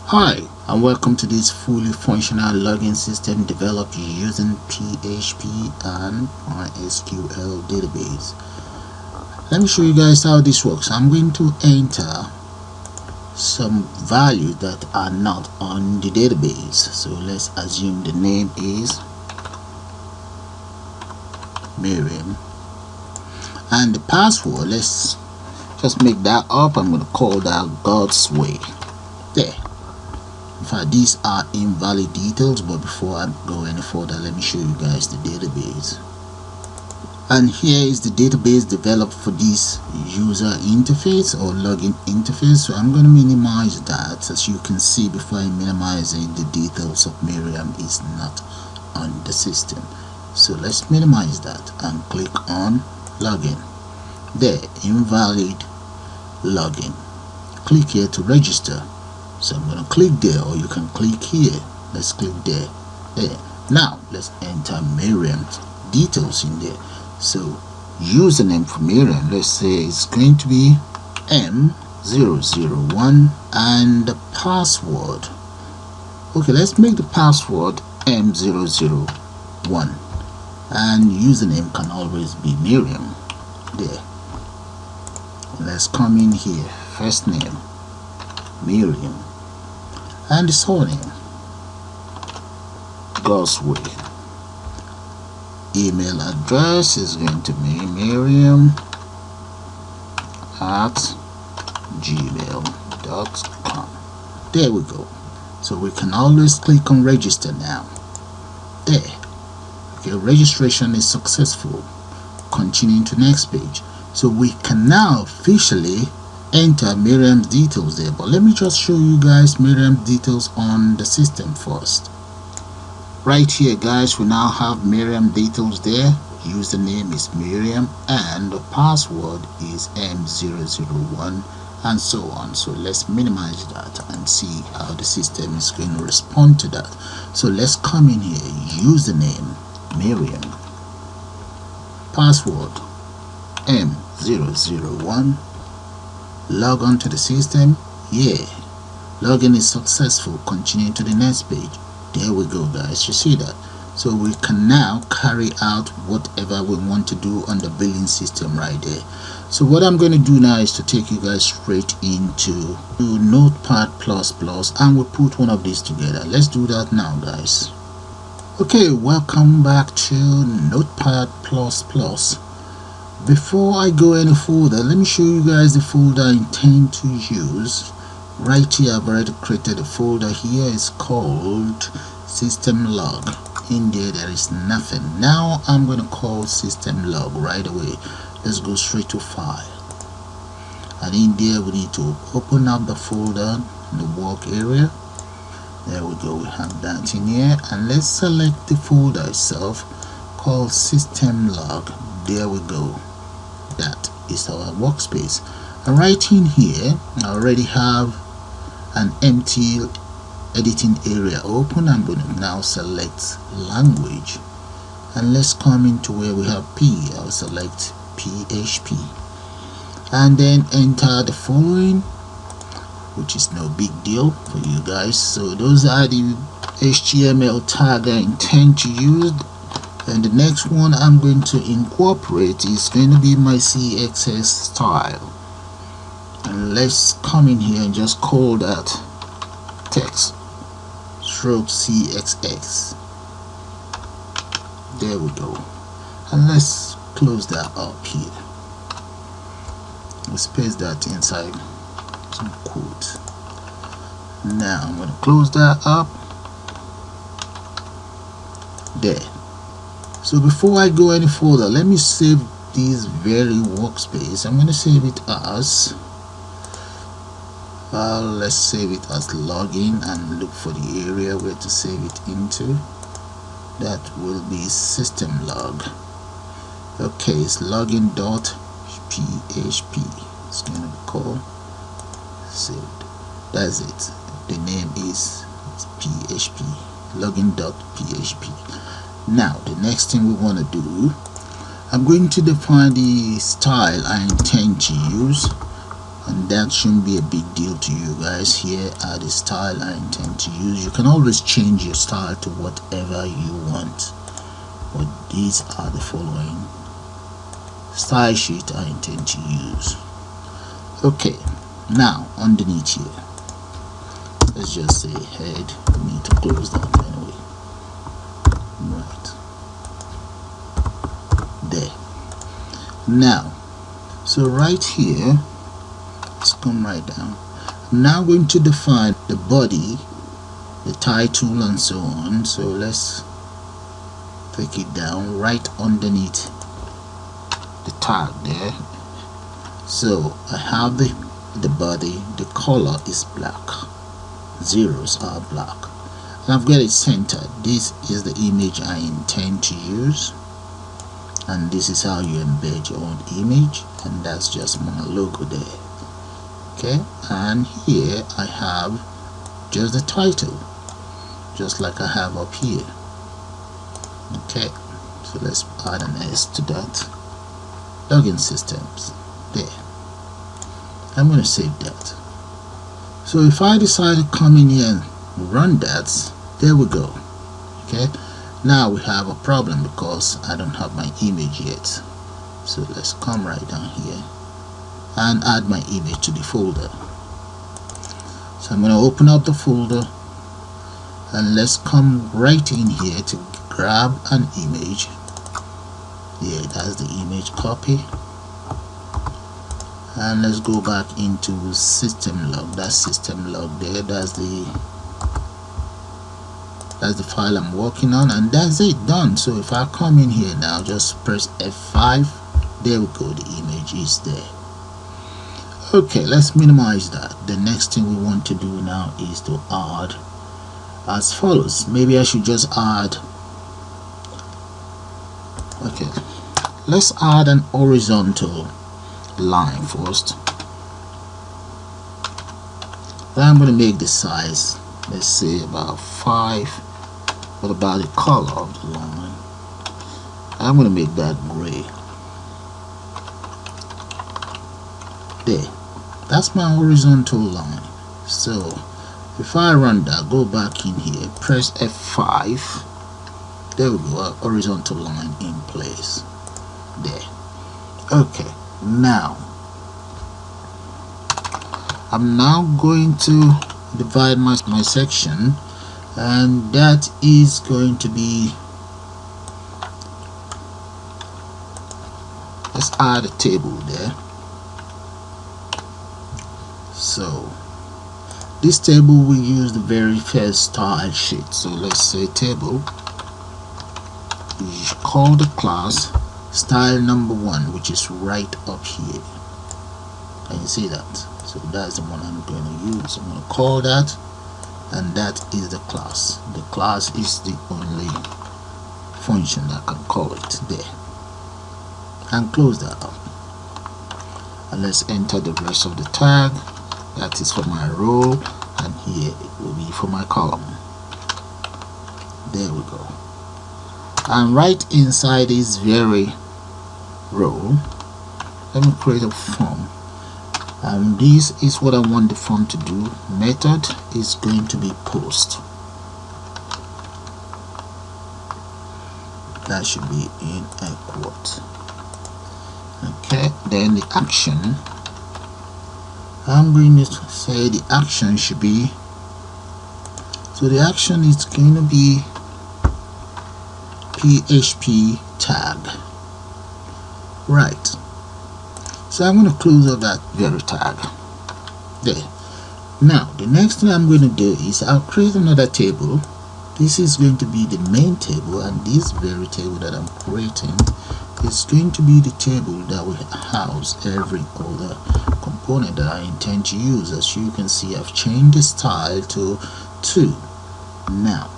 Hi, and welcome to this fully functional login system developed using PHP and MySQL database. Let me show you guys how this works. I'm going to enter some values that are not on the database. So let's assume the name is Miriam, and the password, let's just make that up. I'm going to call that God's Way. There. In fact, these are invalid details, but before I go any further, let me show you guys the database. And here is the database developed for this user interface or login interface. So I'm going to minimize that. As you can see, before I minimize it, the details of Miriam is not on the system. So let's minimize that and click on login. There, invalid login. Click here to register. So I'm going to click there, or you can click here. Let's click there. There. Now let's enter Miriam's details in there. So username for Miriam, let's say it's going to be M001, and the password. Okay, let's make the password M001, and username can always be Miriam. There. Let's come in here. First name Miriam, and the surname God's Way. Email address is going to be miriam@gmail.com. There we go. So we can always click on register now. There. Okay, registration is successful. Continuing to next page. So we can now officially enter Miriam's details there, but let me just show you guys Miriam's details on the system first. Right here, guys, we now have Miriam details there. Username is Miriam, and the password is M001, and so on. So let's minimize that and see how the system is going to respond to that. So let's come in here. Username Miriam, password M001. Log on to the system. Yeah, login is successful. Continue to the next page. There we go, guys. You see that? So we can now carry out whatever we want to do on the billing system right there. So what I'm going to do now is to take you guys straight into Notepad++, and we'll put one of these together. Let's do that now, guys. Okay, welcome back to Notepad++. Before I go any further, let me show you guys the folder I intend to use. Right here, I've already created a folder here. It's called system log. In there is nothing. Now I'm going to call system log right away. Let's go straight to file, and in there we need to open up the folder in the work area. There we go. We have that in here, and let's select the folder itself called system log. There we go. That is our workspace, and right in here I already have an empty editing area open. I'm going to now select language, and let's come into where we have P. I'll select PHP, and then enter the following, which is no big deal for you guys. So those are the HTML tag I intend to use. And the next one I'm going to incorporate is going to be my CSS style. And let's come in here and just call that text stroke CSS. There we go. And let's close that up here. Let's paste that inside some quotes. Now I'm going to close that up. There. So before I go any further, let me save this very workspace. I'm going to save it as let's save it as login, and look for the area where to save it into. That will be system log. Okay, it's login.php. It's going to be called saved. That's it. The name is PHP, login.php. Now the next thing we want to do, I'm going to define the style I intend to use. and that shouldn't be a big deal to you guys. Here are the style I intend to use. You can always change your style to whatever you want, but these are the following style sheet I intend to use. Okay, now underneath here, let's just say head. We need to close that anyway. Right there. Now, so right here, let's come right down. I'm now going to define the body, the title, and so on. So let's take it down right underneath the tag there. So I have the body, the color is black, zeros are black, and I've got it centered. This is the image I intend to use, and this is how you embed your own image, and that's just my logo there. Okay, and here I have just the title, just like I have up here. Okay, so let's add an S to that. Login systems there. I'm going to save that. So if I decide to come in here and run that, there we go. Okay, now we have a problem because I don't have my image yet. So let's come right down here and add my image to the folder. So I'm going to open up the folder, and let's come right in here to grab an image. Yeah, that's the image copy, and let's go back into system log. That's system log there. That's the file I'm working on, and that's it, done. So if I come in here now, just press F5, there we go, the image is there. Okay, let's minimize that. The next thing we want to do now is to add as follows. Maybe I should just add, okay, let's add an horizontal line first. Then I'm going to make the size, let's say about 5. What about the color of the line? I'm going to make that gray. There, that's my horizontal line. So if I run that, go back in here, press F5, there we go, a horizontal line in place there. Okay, now I'm now going to divide my section, and that is going to be, let's add a table there. So this table will use the very first style sheet. So let's say table, we call the class style number 1, which is right up here. Can you see that? So that's the one I'm going to use. I'm going to call that, and that is the class. The class is the only function that can call it there. And close that up, and let's enter the rest of the tag. That is for my row, and here it will be for my column. There we go. And right inside this very row, let me create a form, and this is what I want the form to do. Method is going to be post. That should be in a quote. Okay, then the action, I'm going to say the action should be, so the action is going to be PHP tag. Right, so I'm going to close up that very tag there. Now the next thing I'm going to do is I'll create another table. This is going to be the main table, and this very table that I'm creating is going to be the table that will house every other component that I intend to use. As you can see, I've changed the style to 2. Now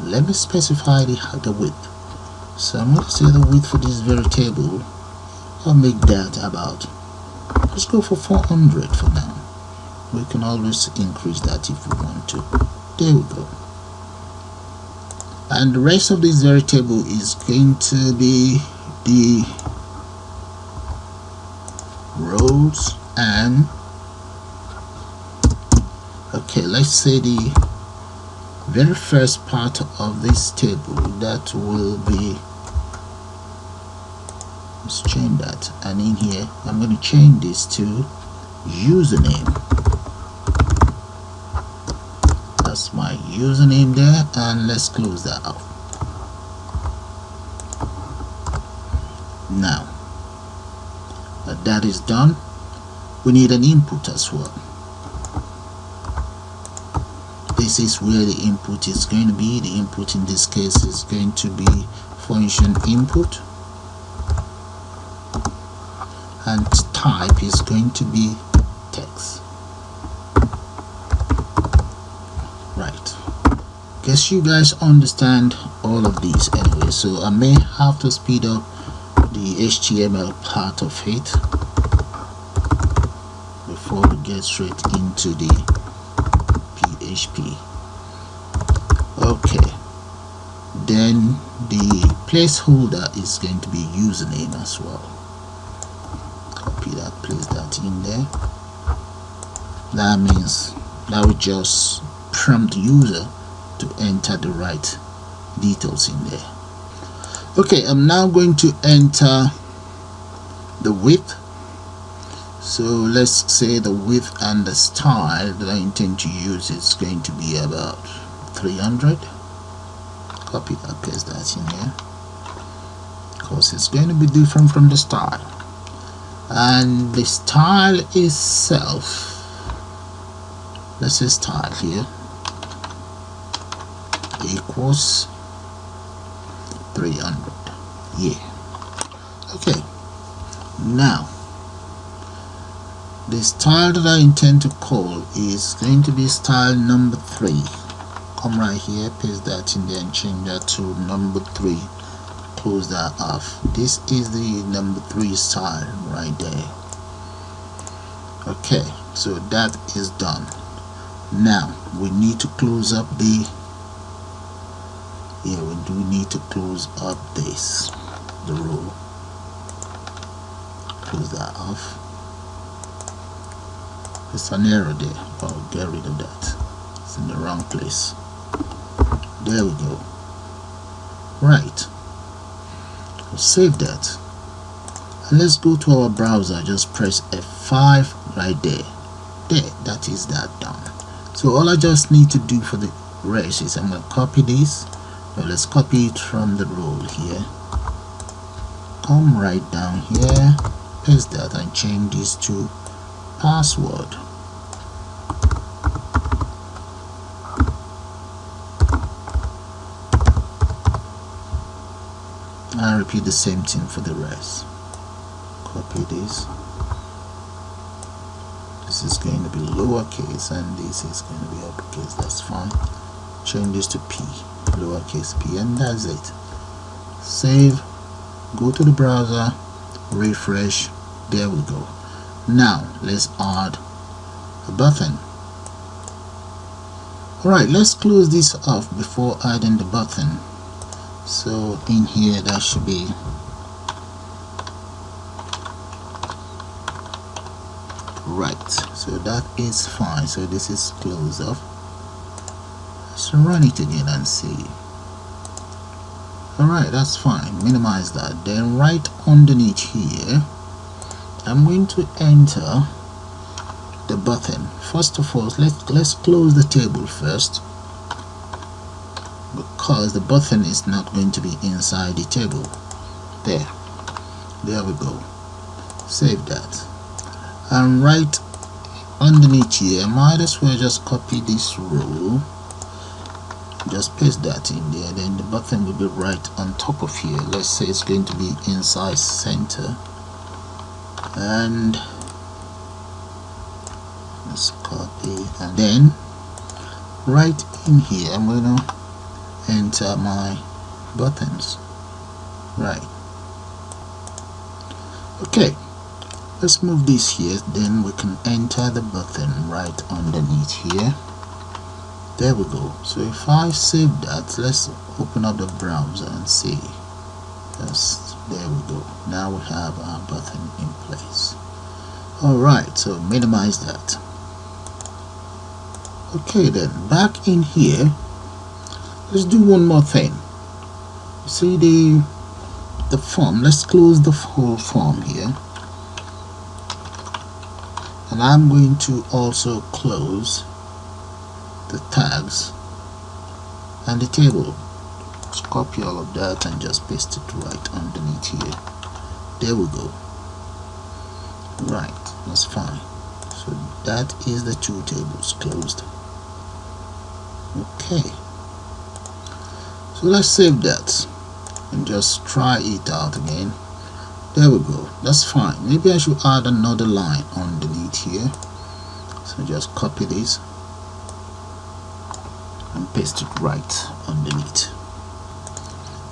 let me specify the width. So I'm going to say the width for this very table, I'll make that about, let's go for 400 for now. We can always increase that if we want to. There we go. And the rest of this very table is going to be the rows and let's say the very first part of this table, that will be, let's change that, and in here I'm going to change this to username. That's my username there, and let's close that out. Now that is done, we need an input as well. This is where the input is going to be. The input in this case is going to be function input, and type is going to be text. Right, guess you guys understand all of these anyway, so I may have to speed up the HTML part of it before we get straight into the PHP. Okay, then the placeholder is going to be username as well. Copy that, place that in there. That means that will just prompt the user to enter the right details in there. Okay, I'm now going to enter the width. So let's say the width and the style that I intend to use is going to be about 300. Copy that, paste that in here, because it's going to be different from the style. And the style itself, let's say style here equals 300. Yeah. Okay, now the style that I intend to call is going to be style number 3. Come right here, paste that in there and change that to number 3. Close that off. This is the number 3 style right there. Okay, so that is done. Now we need to close up the, yeah, we do need to close up this, the row. Close that off. It's an error there. I'll get rid of that. It's in the wrong place. There we go. Right. We'll save that. And let's go to our browser. Just press F5 right there. There, that is that done. So all I just need to do for the rest is I'm going to copy this. Well, let's copy it from the row here. Come right down here, paste that and change this to password. And repeat the same thing for the rest. Copy this. This is going to be lowercase and this is going to be uppercase. That's fine. Change this to P, lowercase p, and that's it. Save. Go to the browser, refresh. There we go. Now let's add a button. Alright, let's close this off before adding the button. So in here that should be right. So that is fine. So this is closed off. Let's run it again and see. Alright, that's fine. Minimize that. Then right underneath here I'm going to enter the button. First of all, let's close the table first, because the button is not going to be inside the table. There we go. Save that. And right underneath here, I might as well just copy this row, just paste that in there, then the button will be right on top of here. Let's say it's going to be inside center, and let's copy, and then right in here I'm going to enter my buttons. Right. Okay, let's move this here, then we can enter the button right underneath here. There we go. So if I save that, let's open up the browser and see. Yes, there we go. Now we have our button in place. Alright, so minimize that. Okay, then back in here, let's do one more thing. See the form. Let's close the whole form here, and I'm going to also close the tags and the table. Let's copy all of that and just paste it right underneath here. There we go. Right, that's fine. So that is the two tables closed. Okay, so let's save that and just try it out again. There we go. That's fine. Maybe I should add another line underneath here. So just copy this and paste it right underneath.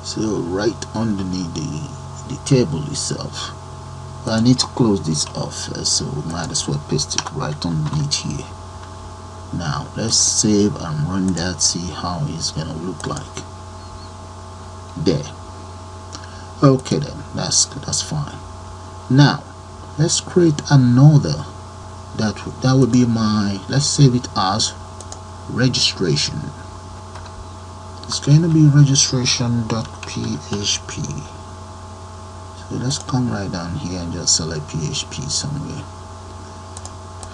So right underneath the table itself. But I need to close this off first, so we might as well paste it right underneath here. Now let's save and run that, see how it's gonna look like. There. Okay then, that's fine. Now let's create another that would be my, let's save it as registration. It's going to be registration.php. So let's come right down here and just select PHP somewhere.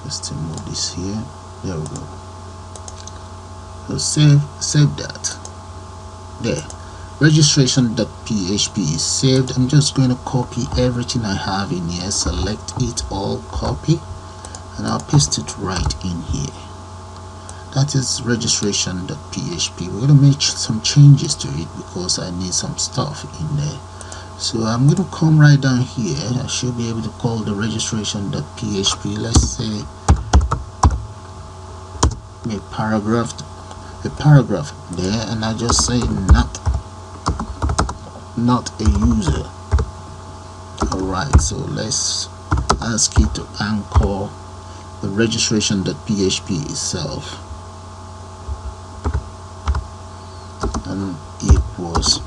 Just move this here. There we go. So save that. There. Registration.php is saved. I'm just going to copy everything I have in here, select it all, copy, and I'll paste it right in here. That is registration.php. We're going to make some changes to it because I need some stuff in there. So I'm going to come right down here. I should be able to call the registration.php. Let's say a paragraph there, and I just say not a user. Alright, so let's ask it to anchor the registration.php itself, and it was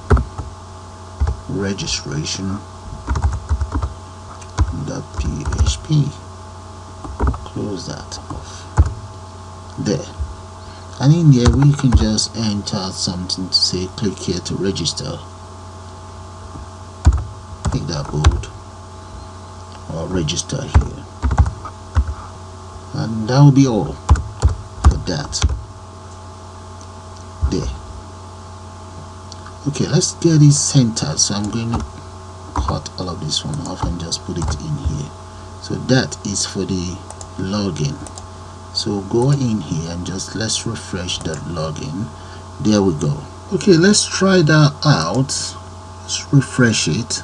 registration.php. Close that off. There. And in here we can just enter something to say click here to register. Make that bold, or register here, and that will be all for that. There. Okay, let's get it centered. So I'm going to cut all of this one off and just put it in here. So that is for the login. So go in here and just let's refresh that login. There we go. Okay, let's try that out. Let's refresh it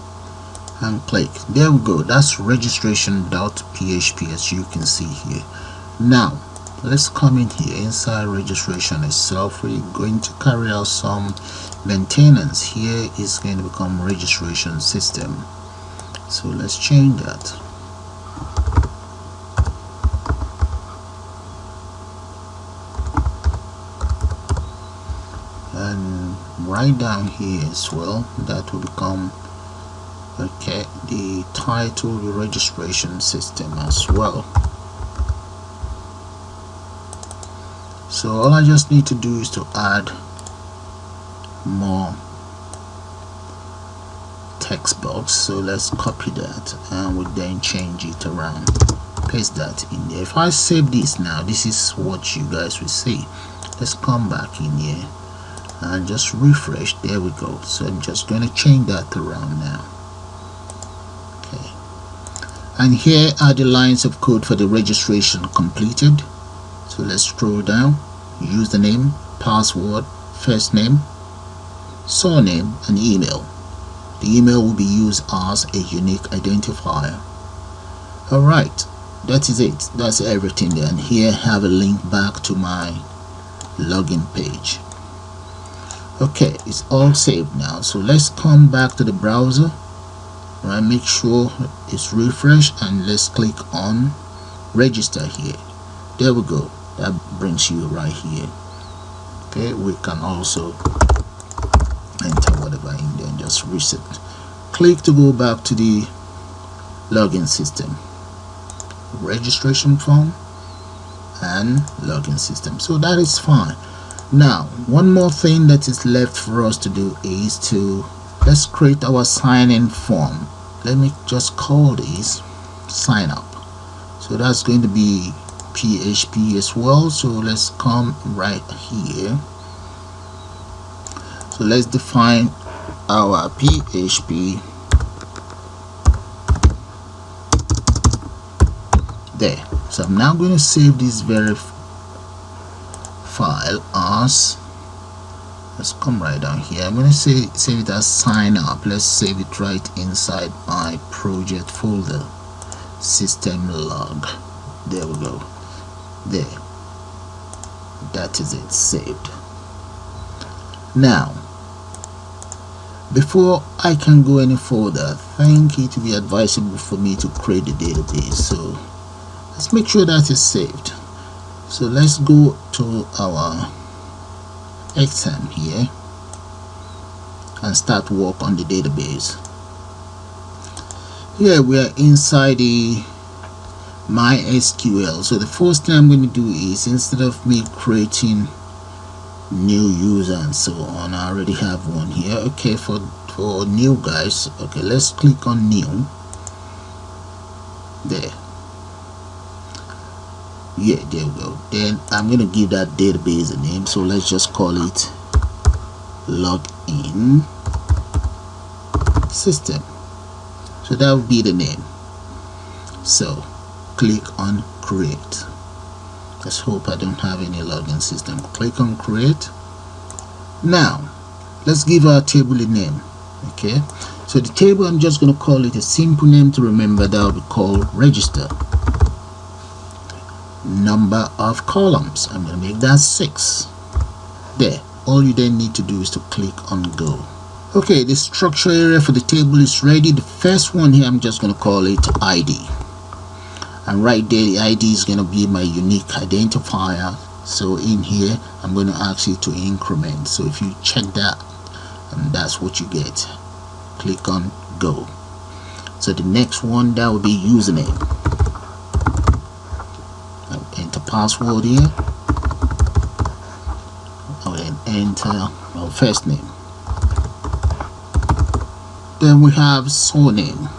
and click. There we go. That's registration.php, as you can see here. Now let's come in here inside registration itself. We're going to carry out some maintenance. Here is going to become registration system. So let's change that. And right down here as well, that will become, okay, the title will be registration system as well. So all I just need to do is to add more text box. So let's copy that and we'll then change it around, paste that in there. If I save this now, this is what you guys will see. Let's come back in here and just refresh. There we go. So I'm just going to change that around now. Okay, and here are the lines of code for the registration completed. So let's scroll down. Username, password, first name, surname, and email. The email will be used as a unique identifier. Alright, that is it. That's everything there. And here I have a link back to my login page. Okay, it's all saved now. So let's come back to the browser. Right, make sure it's refreshed and let's click on register here. There we go. That brings you right here. Okay, we can also enter whatever in there and just reset. Click to go back to the login system, registration form, and login system. So that is fine. Now one more thing that is left for us to do is to let's create our sign-in form. Let me just call this sign up. So that's going to be PHP as well. So let's come right here. So let's define our PHP there. So I'm now going to save this very file as, let's come right down here. I'm going to save it as sign up. Let's save it right inside my project folder, system log. There we go. There, that is it, saved. Now before I can go any further, I think it would be advisable for me to create the database. So let's make sure that is saved. So let's go to our XM here and start work on the database. Here we are inside the MySQL. So the first thing I'm going to do is, instead of me creating new user and so on, I already have one here. Okay, for new guys, okay, let's click on new. There. Yeah, there we go. Then I'm going to give that database a name. So let's just call it login system. So that would be the name. So click on create. Let's hope I don't have any login system. Click on create. Now let's give our table a name. Okay, so the table, I'm just going to call it a simple name to remember. That will be called register. Number of columns, I'm going to make that 6. There. All you then need to do is to click on go. Okay, the structure area for the table is ready. The first one here, I'm just going to call it ID, and right there the ID is going to be my unique identifier. So in here I'm going to ask you to increment. So if you check that, and that's what you get. Click on go. So the next one, that will be username. Enter password here. I'll then enter our first name. Then we have surname,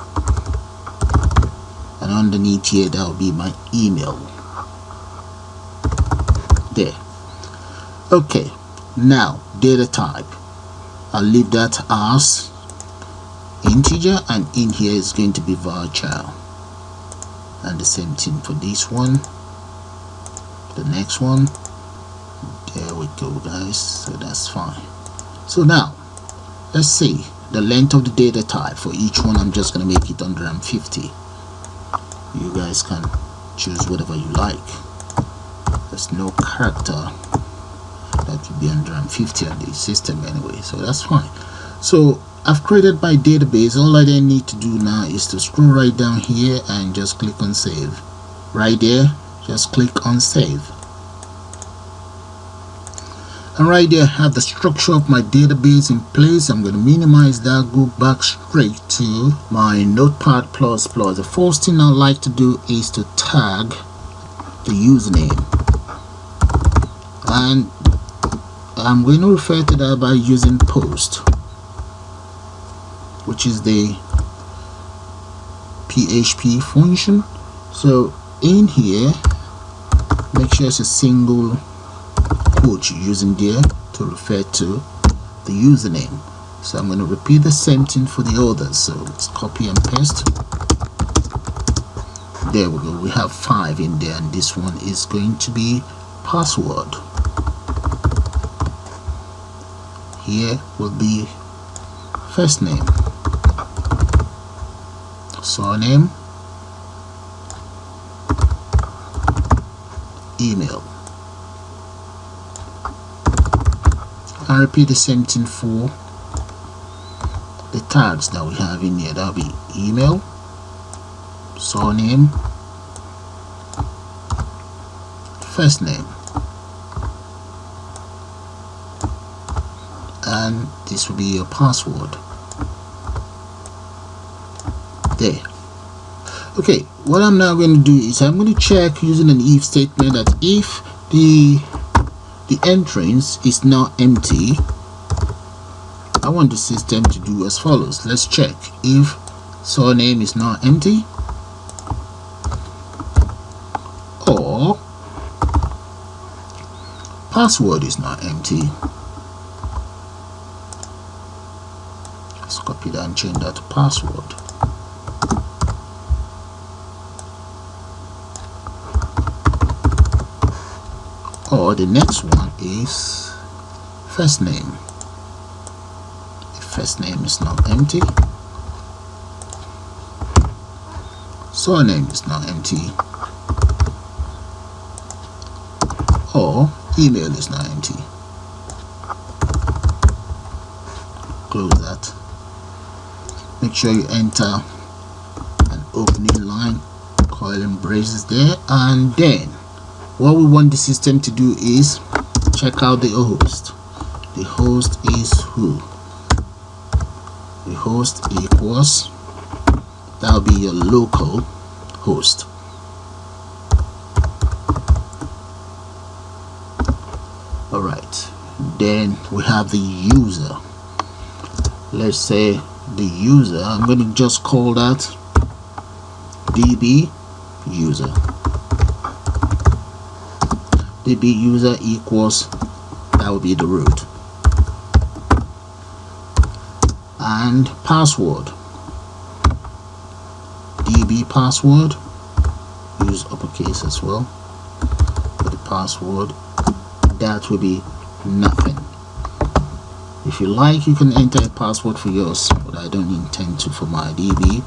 and underneath here that will be my email. There. Okay, now data type, I'll leave that as integer, and in here is going to be varchar. And the same thing for this one, the next one. There we go, guys. So that's fine. So now let's see the length of the data type for each one. I'm just going to make it 150. You guys can choose whatever you like. There's no character that will be 150 on the system anyway, so that's fine. So I've created my database. All I then need to do now is to scroll right down here and just click on save. Right there, just click on save. And right there I have the structure of my database in place. I'm going to minimize that, go back straight to my Notepad++. The first thing I like to do is to tag the username, and I'm going to refer to that by using post, which is the PHP function. So in here, make sure it's a single quote you're using there to refer to the username. So I'm going to repeat the same thing for the others. So let's copy and paste. There we go. We have 5 in there, and this one is going to be password. Here will be first name, surname, email. And repeat the same thing for the tags that we have in here. That'll be email, surname, first name, and this will be your password. There. Okay, what I'm now going to do is I'm going to check using an if statement that if the entrance is now empty, I want the system to do as follows. Let's check if surname is now empty or password is now empty. Let's copy that and change that to password. Or the next one is first name. If first name is now empty, surname is now empty, or email is now empty. Close that. Make sure you enter an opening line, coiling braces there, and then what we want the system to do is check out the host. The host is who? The host equals, that will be your local host. Alright, then we have the user. Let's say the user, I'm going to just call that db user. db user equals, that will be the root, and password, db password, use uppercase as well for the password. That will be nothing. If you like, you can enter a password for yours, but I don't intend to for my db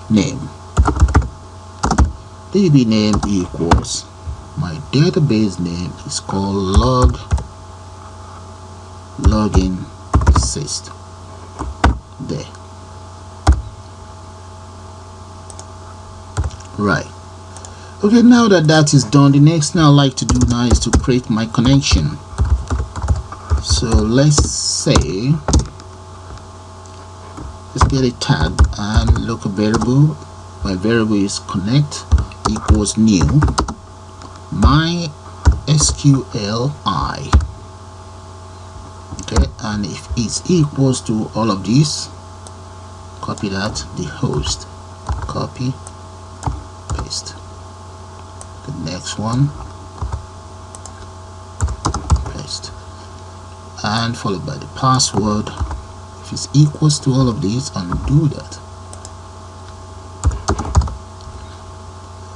name. db name equals, my database name is called login syst. There. Right. Okay, now that is done, the next thing I like to do now is to create my connection. So let's say, let's get a tag and local variable. My variable is connect equals new MySQL-I. Okay, and if it's equals to all of these, copy that, the host, copy, paste. The next one, paste, and followed by the password. If it's equals to all of these, undo that,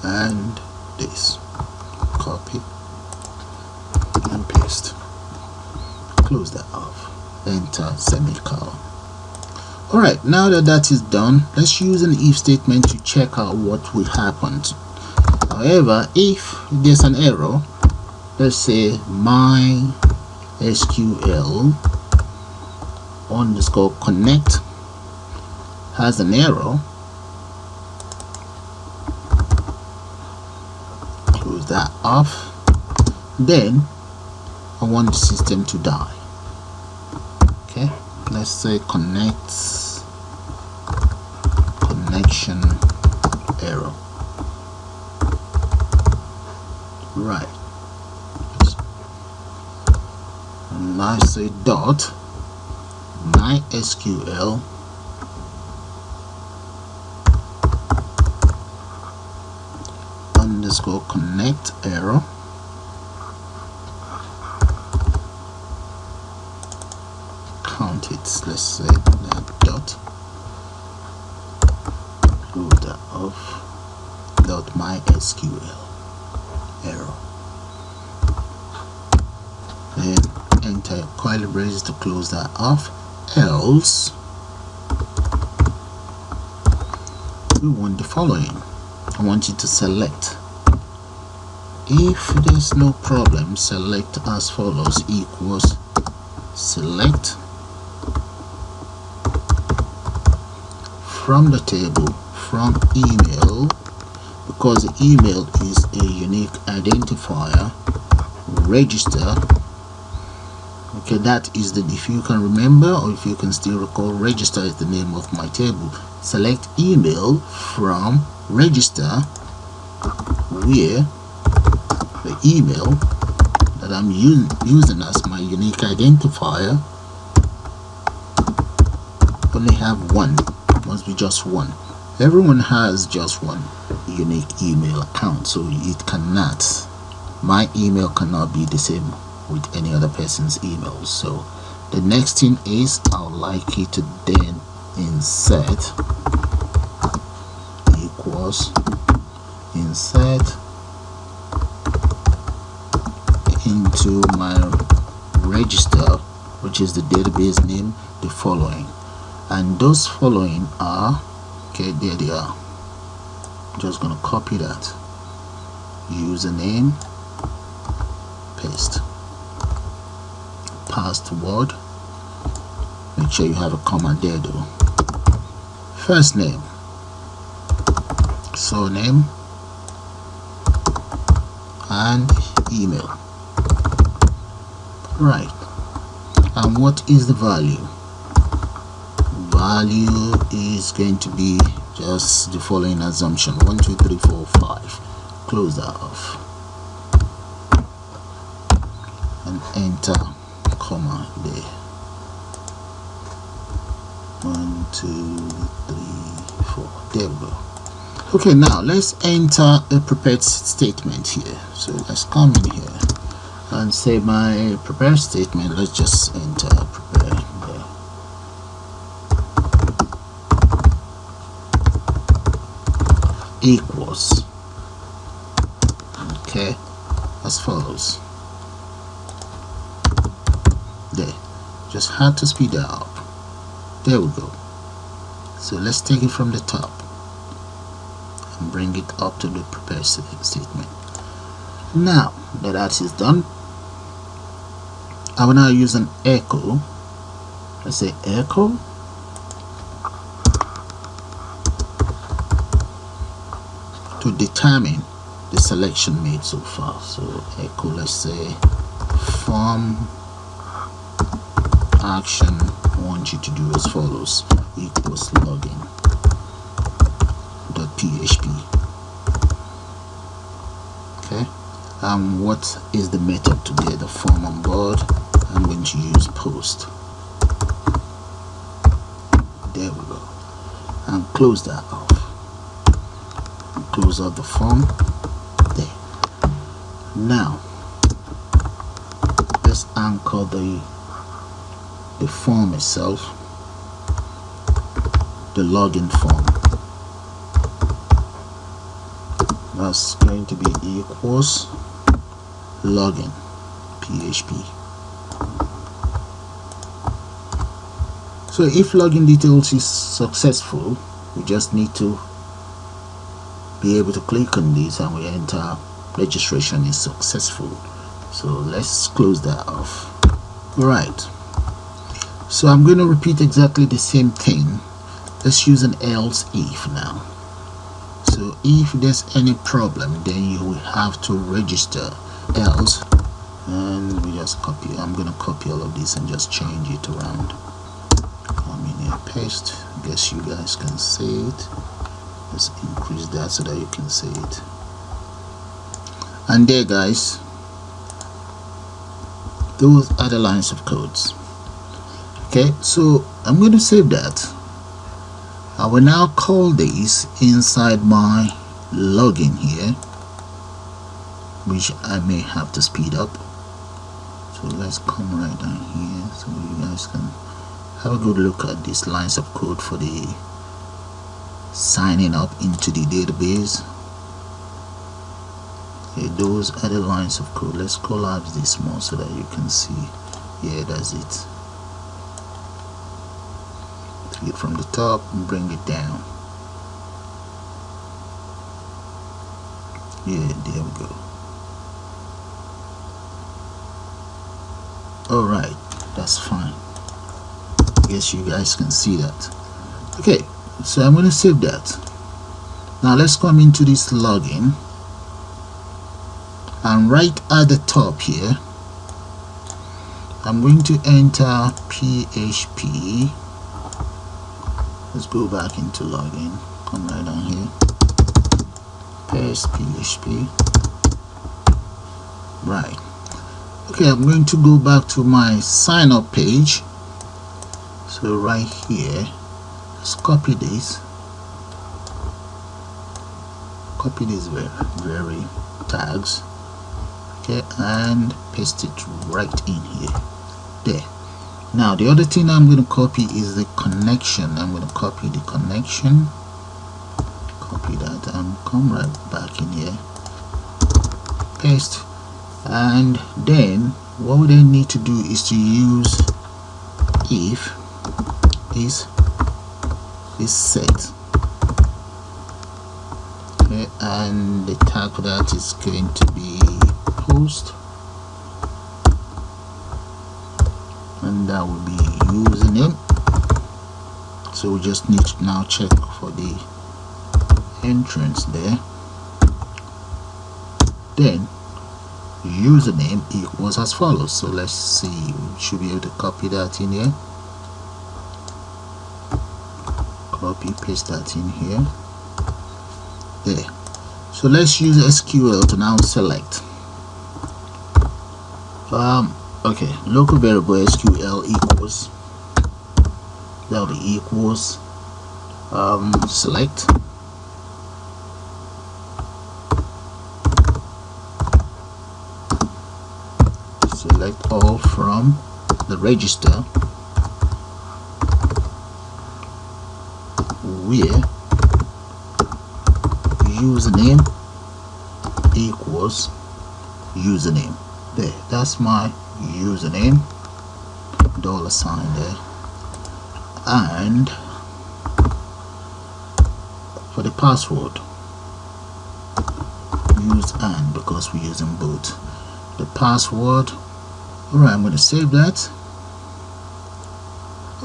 and this, copy and paste. Close that off, enter semicolon. Alright, now that is done, let's use an if statement to check out what will happen. However, if there's an error, let's say MySQL_connect has an error, close that off, then I want the system to die. Okay, let's say connection error. Right, and I say dot MySQL _connect error, count it, let's say that dot, close that off, dot MySQL error, then enter curly braces to close that off. Else we want the following. I want you to select. If there's no problem, select as follows, equals select from the table, from email, because the email is a unique identifier, register. Okay, that is the, if you can remember or if you can still recall, register is the name of my table. Select email from register where the email that I'm using as my unique identifier only have one, must be just one. Everyone has just one unique email account, so it cannot, my email cannot be the same with any other person's email. So the next thing is I would like you to then insert equals insert into my register, which is the database name, the following, and those following are, okay, there they are. I'm just gonna copy that, username, paste, password, make sure you have a comma there though, first name, surname, and email. Right, and what is the value? Value is going to be just the following assumption: 1 2 3 4 5. Close that off and enter comma there. 1 2 3 4. There we go. Okay, now let's enter a prepared statement here. So let's come in here and say my prepared statement. Let's just enter prepare there. Equals, okay, as follows. There, just had to speed that up. There we go. So let's take it from the top and bring it up to the prepared statement. Now that is done, I will now use an echo. Let's say echo to determine the selection made so far. So echo, let's say form action I want you to do as follows: equals login.php. okay, what is the method to get the form on board? I'm going to use post. There we go, and close that off. Close out the form there. Now let's anchor the form itself, the login form. That's going to be equals login PHP. So if login details is successful, we just need to be able to click on this and we enter registration is successful. So let's close that off. Right, so I'm going to repeat exactly the same thing. Let's use an else if now. So if there's any problem, then you will have to register else, and we just copy. I'm going to copy all of this and just change it around. Come in here, paste. I guess you guys can see it. Let's increase that so that you can see it. And there, guys, those are the lines of codes. Okay, so I'm going to save that. I will now call this inside my login here, which I may have to speed up. So let's come right down here so you guys can have a good look at these lines of code for the signing up into the database. Okay, those are the lines of code. Let's collapse this more so that you can see. Yeah, that's it. Take it from the top and bring it down. Yeah, there we go. Alright, that's fine. I guess you guys can see that. Okay, so I'm going to save that. Now let's come into this login, and right at the top here I'm going to enter PHP. Let's go back into login, come right down here, paste PHP. Right. Okay, I'm going to go back to my sign up page. So right here, let's copy these very tags, okay, and paste it right in here. There. Now the other thing I'm going to copy is the connection. I'm going to copy the connection, copy that, and come right back in here, paste, and then what we then need to do is to use if is set, okay, and the tag for that is going to be post, and that will be username. So we just need to now check for the entrance there. Then username equals as follows. So let's see, we should be able to copy that in here, copy paste that in here. There. So let's use SQL to now select okay, local variable SQL equals, that will be equals select all from the register where username equals username. There, that's my username, $sign there, and for the password use and, because we're using both. The password, alright, I'm going to save that.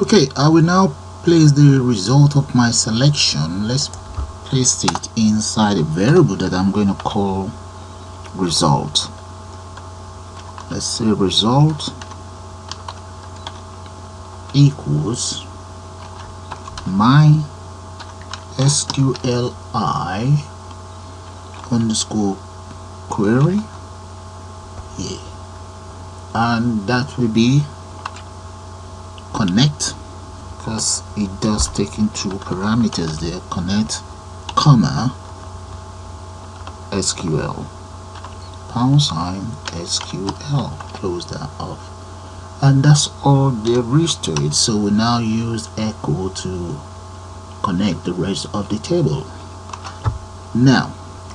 Okay, I will now place the result of my selection. Let's place it inside a variable that I'm going to call result. Let's say result equals MySQLi underscore query, yeah, and that will be connect, because it does take in two parameters there, connect comma SQL, $SQL, close that off, and that's all there is to it. So we now use echo to connect the rest of the table. Now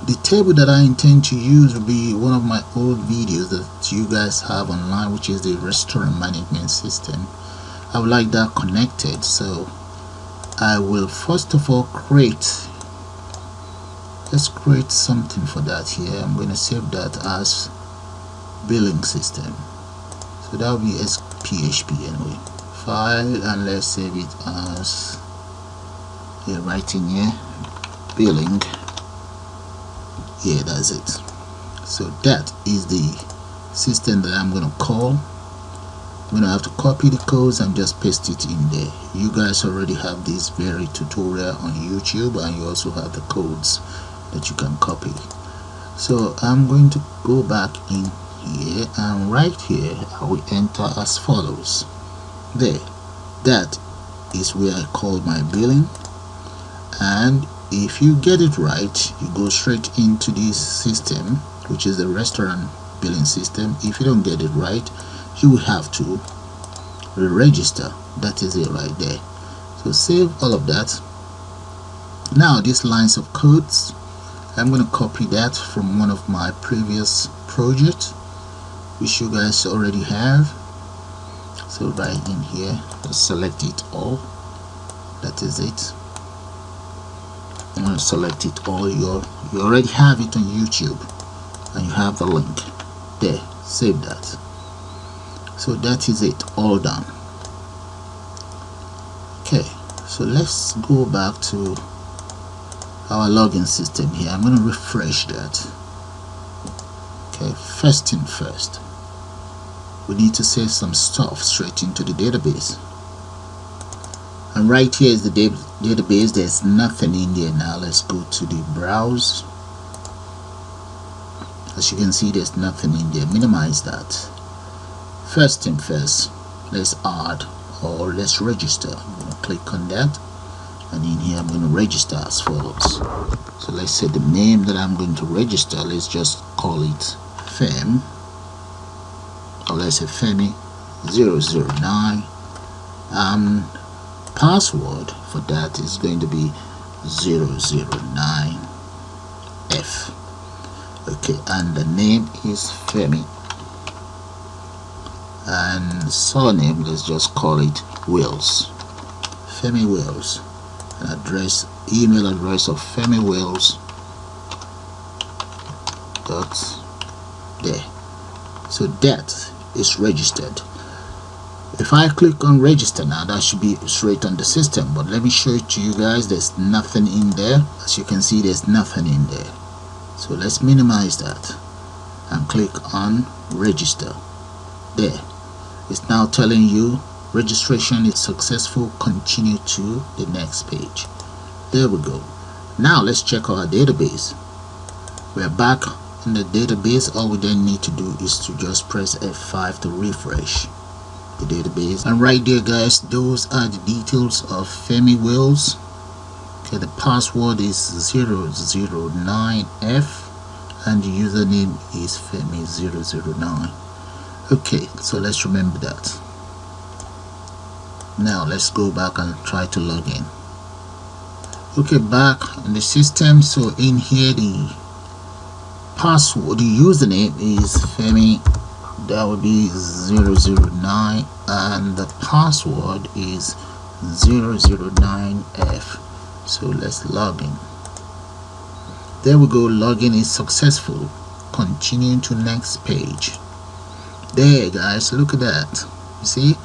the table that I intend to use will be one of my old videos that you guys have online, which is the restaurant management system. I would like that connected, so I will first of all let's create something for that here. I'm going to save that as billing system, so that will be as PHP anyway, file, and let's save it as, yeah, right in here, billing. Yeah, that's it. So that is the system that I'm going to call. I'm going to have to copy the codes and just paste it in there. You guys already have this very tutorial on YouTube, and you also have the codes that you can copy. So I'm going to go back in here, and right here I will enter as follows. There, that is where I call my billing, and if you get it right, you go straight into this system, which is the restaurant billing system. If you don't get it right, you will have to re-register. That is it right there. So save all of that. Now these lines of codes, I'm going to copy that from one of my previous projects, which you guys already have. So right in here, just select it all. That is it. I'm going to select it all. You already have it on YouTube, and you have the link there. Save that. So that is it, all done. Okay, so let's go back to our login system here. I'm going to refresh that. Okay, first thing first, we need to save some stuff straight into the database. And right here is the database. There's nothing in there now. Let's go to the browse As you can see, there's nothing in there. Minimize that. First thing first, let's add or let's register. I'm going to click on that, and in here I'm going to register as follows. So let's say the name that I'm going to register, let's just call it Fem, or let's say Femi 009, and password for that is going to be 009F. Okay, and the name is Femi, and surname, let's just call it Wills, Femi Wills, and address, email address of Femi Wills dot there. So that is registered. If I click on register now, that should be straight on the system, but let me show it to you guys. There's nothing in there. As you can see, there's nothing in there. So let's minimize that and click on register. There, it's now telling you registration is successful, continue to the next page. There we go. Now let's check our database. We're back in the database. All we then need to do is to just press F5 to refresh the database, and right there guys, those are the details of Femi Wills. Okay, the password is 009F and the username is Femi009. Okay, so let's remember that. Now let's go back and try to log in. Okay, back in the system. So in here, the password, the username is Femi, that would be 009, and the password is 009F. So let's log in. There we go, login is successful. Continue to next page. There guys, look at that. You see,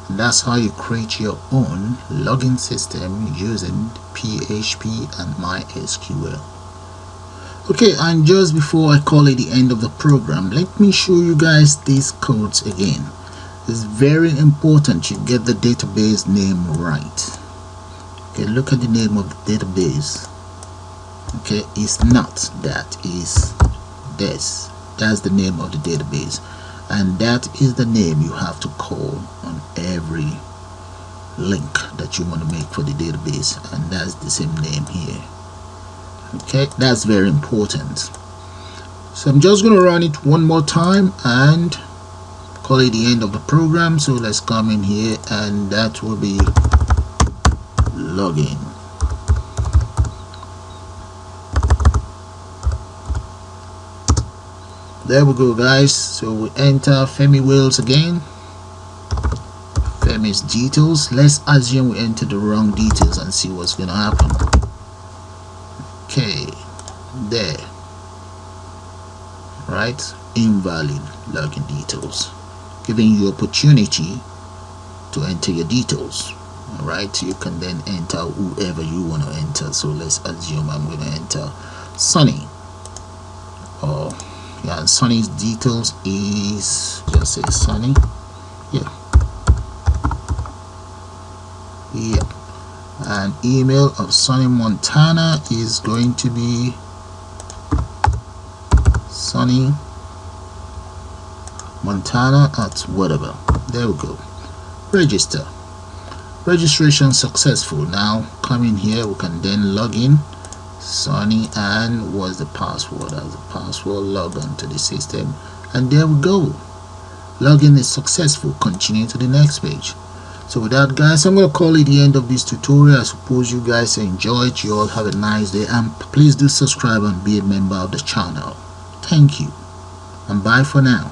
that's how you create your own login system using PHP and MySQL. Okay, and just before I call it the end of the program, let me show you guys these codes again. It's very important you get the database name right. Okay, look at the name of the database. Okay, it's not that, is this. That's the name of the database, and that is the name you have to call on every link that you want to make for the database, and that's the same name here. Okay, that's very important. So I'm just going to run it one more time and call it the end of the program. So let's come in here, and that will be login. There we go guys. So we enter Femi Wills again, Femi's details. Let's assume we enter the wrong details and see what's going to happen. Okay, there, right, invalid login details, giving you opportunity to enter your details. All right, you can then enter whoever you want to enter. So let's assume I'm going to enter Sunny, or yeah, and Sunny's details is, just say Sunny, yeah, and email of Sunny Montana is going to be Sunny Montana at whatever. There we go. Register. Registration successful. Now come in here, we can then log in. Sunny, and what's the password? As the password, log on to the system, and there we go. Login is successful. Continue to the next page. So with that guys, I'm going to call it the end of this tutorial. I suppose you guys enjoyed. You all have a nice day, and please do subscribe and be a member of the channel. Thank you, and bye for now.